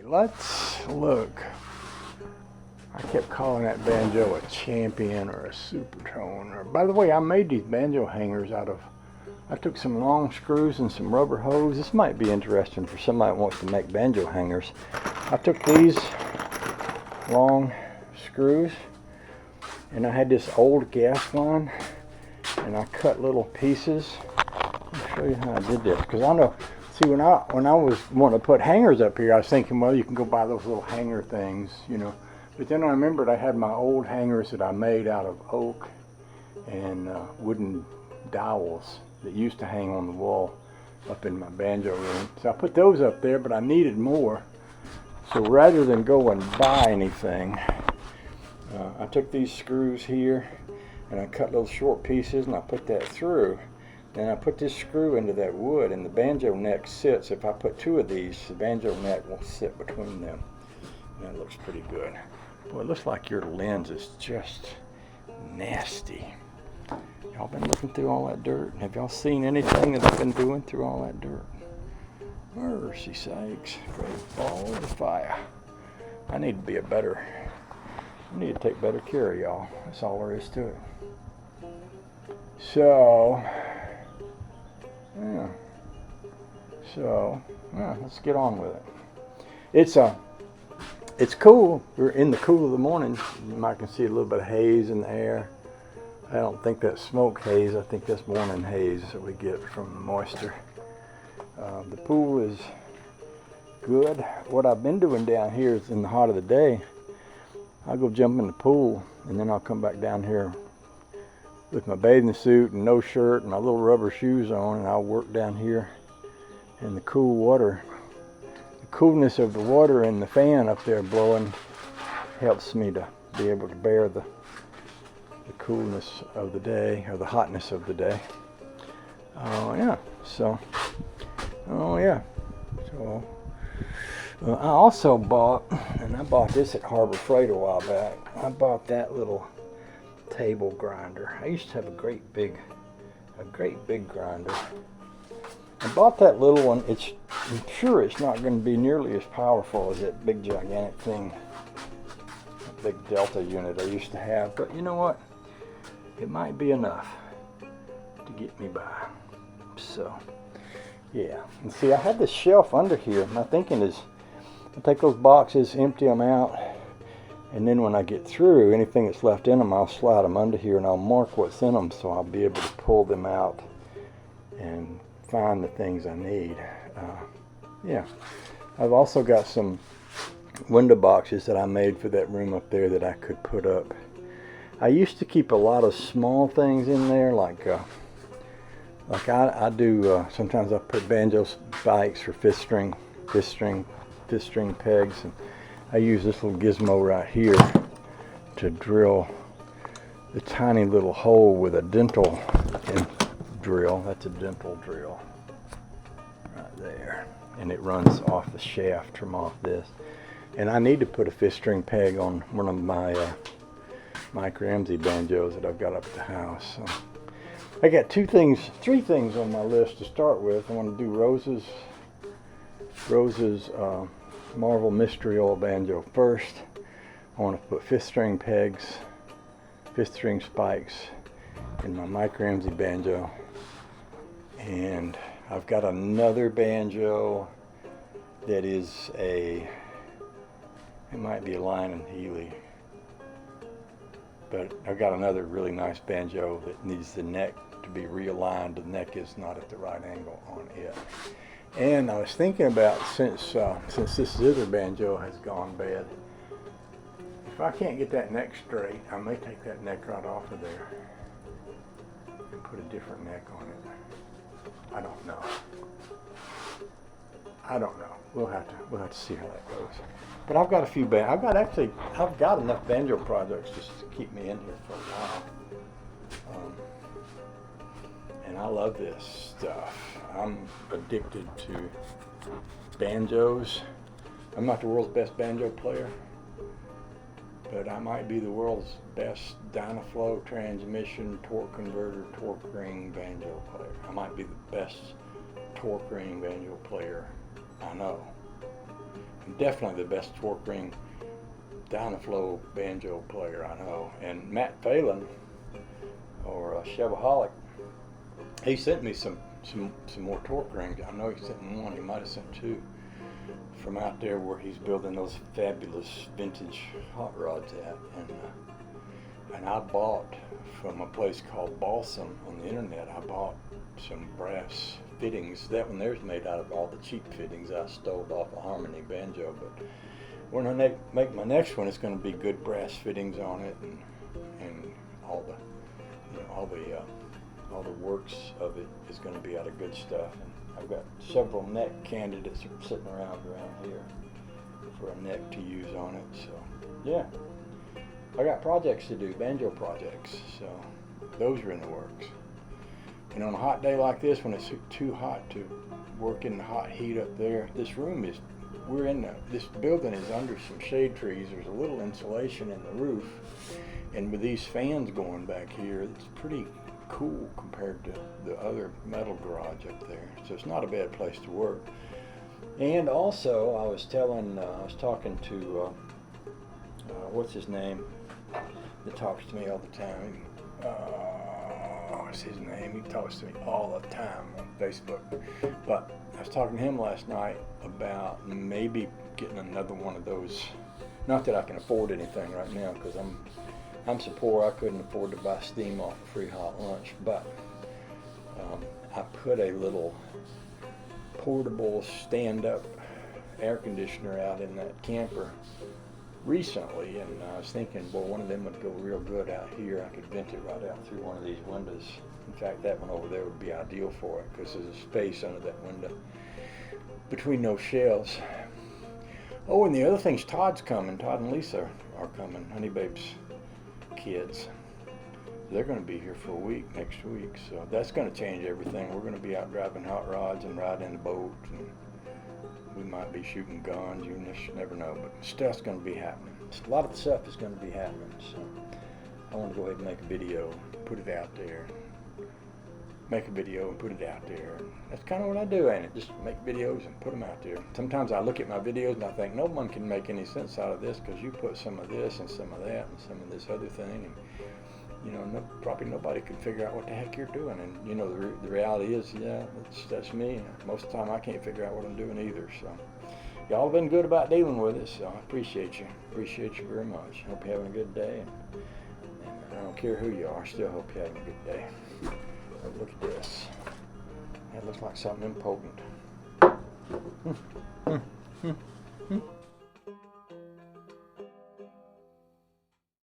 let's look. I kept calling that banjo a champion or a supertone. Or, by the way, I made these banjo hangers out of, I took some long screws and some rubber hose. This might be interesting for somebody that wants to make banjo hangers. I took these long screws and I had this old gas line and I cut little pieces. I'll show you how I did this, because I know, see, when I was wanting to put hangers up here, I was thinking, well, you can go buy those little hanger things, you know. But then I remembered I had my old hangers that I made out of oak and wooden dowels that used to hang on the wall up in my banjo room. So I put those up there, but I needed more. So rather than go and buy anything, I took these screws here and I cut little short pieces and I put that through. Then I put this screw into that wood and the banjo neck sits. If I put two of these, the banjo neck will sit between them. And that looks pretty good. Boy, it looks like your lens is just nasty. Y'all been looking through all that dirt? Have y'all seen anything that I've been doing through all that dirt? Mercy sakes, great balls of fire. I need to be I need to take better care of y'all. That's all there is to it. So, yeah. Let's get on with it. It's cool. We're in the cool of the morning. You might can see a little bit of haze in the air. I don't think that's smoke haze. I think that's morning haze that we get from the moisture. The pool is good. What I've been doing down here is in the heart of the day, I'll go jump in the pool and then I'll come back down here with my bathing suit and no shirt and my little rubber shoes on, and I'll work down here in the cool water. The coolness of the water and the fan up there blowing helps me to be able to bear the coolness of the day, or the hotness of the day. So I also bought, and I bought this at Harbor Freight a while back, I bought that little table grinder. I used to have a great big grinder. I bought that little one. I'm sure it's not going to be nearly as powerful as that big gigantic thing, that big Delta unit I used to have, but you know what? It might be enough to get me by. So, yeah. And see, I had this shelf under here. My thinking is, I'll take those boxes, empty them out, and then when I get through, anything that's left in them, I'll slide them under here and I'll mark what's in them so I'll be able to pull them out and find the things I need. I've also got some window boxes that I made for that room up there that I could put up. I used to keep a lot of small things in there, like I do. Sometimes I put banjo spikes for fifth string pegs, and I use this little gizmo right here to drill the tiny little hole with a dental drill. That's a dental drill right there, and it runs off the shaft from off this. And I need to put a fifth string peg on one of my Mike Ramsey banjos that I've got up at the house. So I got three things on my list to start with. I want to do Rose's Marvel Mystery Oil banjo first. I want to put fifth string pegs, fifth string spikes in my Mike Ramsey banjo. And I've got another banjo that is it might be a Lion and Healy, but I've got another really nice banjo that needs the neck to be realigned. The neck is not at the right angle on it. And I was thinking about, since this other banjo has gone bad, if I can't get that neck straight, I may take that neck right off of there and put a different neck on it. I don't know. We'll have to see how that goes. But I've got a few I've got enough banjo projects just to keep me in here for a while. And I love this stuff. I'm addicted to banjos. I'm not the world's best banjo player, but I might be the world's best Dynaflow transmission, torque converter, torque ring banjo player. I might be the best torque ring banjo player I know. definitely the best torque ring down the flow banjo player I know. And Matt Phelan, or Chevaholic, he sent me some more torque rings. I know he sent me one. He might have sent two from out there where he's building those fabulous vintage hot rods at. And I bought from a place called Balsam on the internet. I bought some brass fittings. That one there's made out of all the cheap fittings I stole off a Harmony banjo. But when I make my next one, it's going to be good brass fittings on it, and all the all the works of it is going to be out of good stuff. And I've got several neck candidates sitting around here for a neck to use on it. So yeah, I got projects to do, banjo projects. So those are in the works. And on a hot day like this, when it's too hot to work in the hot heat up there, this building is under some shade trees. There's a little insulation in the roof, and with these fans going back here, it's pretty cool compared to the other metal garage up there. So it's not a bad place to work. And also, I was talking to what's his name that talks to me all the time. What's his name? He talks to me all the time on Facebook. But I was talking to him last night about maybe getting another one of those. Not that I can afford anything right now, because I'm so poor I couldn't afford to buy steam off a free hot lunch. But I put a little portable stand-up air conditioner out in that camper recently, and I was thinking, well, one of them would go real good out here. I could vent it right out through one of these windows. In fact, that one over there would be ideal for it, because there's a space under that window between those shelves. Oh, and the other thing's Todd's coming. Todd and Lisa are coming, Honey Babe's kids. They're going to be here for a week next week, so that's going to change everything. We're going to be out driving hot rods and riding the boat, and we might be shooting guns. You just never know, but stuff's going to be happening. A lot of the stuff is going to be happening, so I want to go ahead and make a video, put it out there. Make a video and put it out there. That's kind of what I do, ain't it? Just make videos and put them out there. Sometimes I look at my videos and I think, no one can make any sense out of this, because you put some of this and some of that and some of this other thing, and probably nobody can figure out what the heck you're doing. And the reality is, yeah, that's me. Most of the time I can't figure out what I'm doing either. So y'all have been good about dealing with it, so I appreciate you. Appreciate you very much. Hope you're having a good day, and I don't care who you are, I still hope you're having a good day. Look at this. That looks like something important.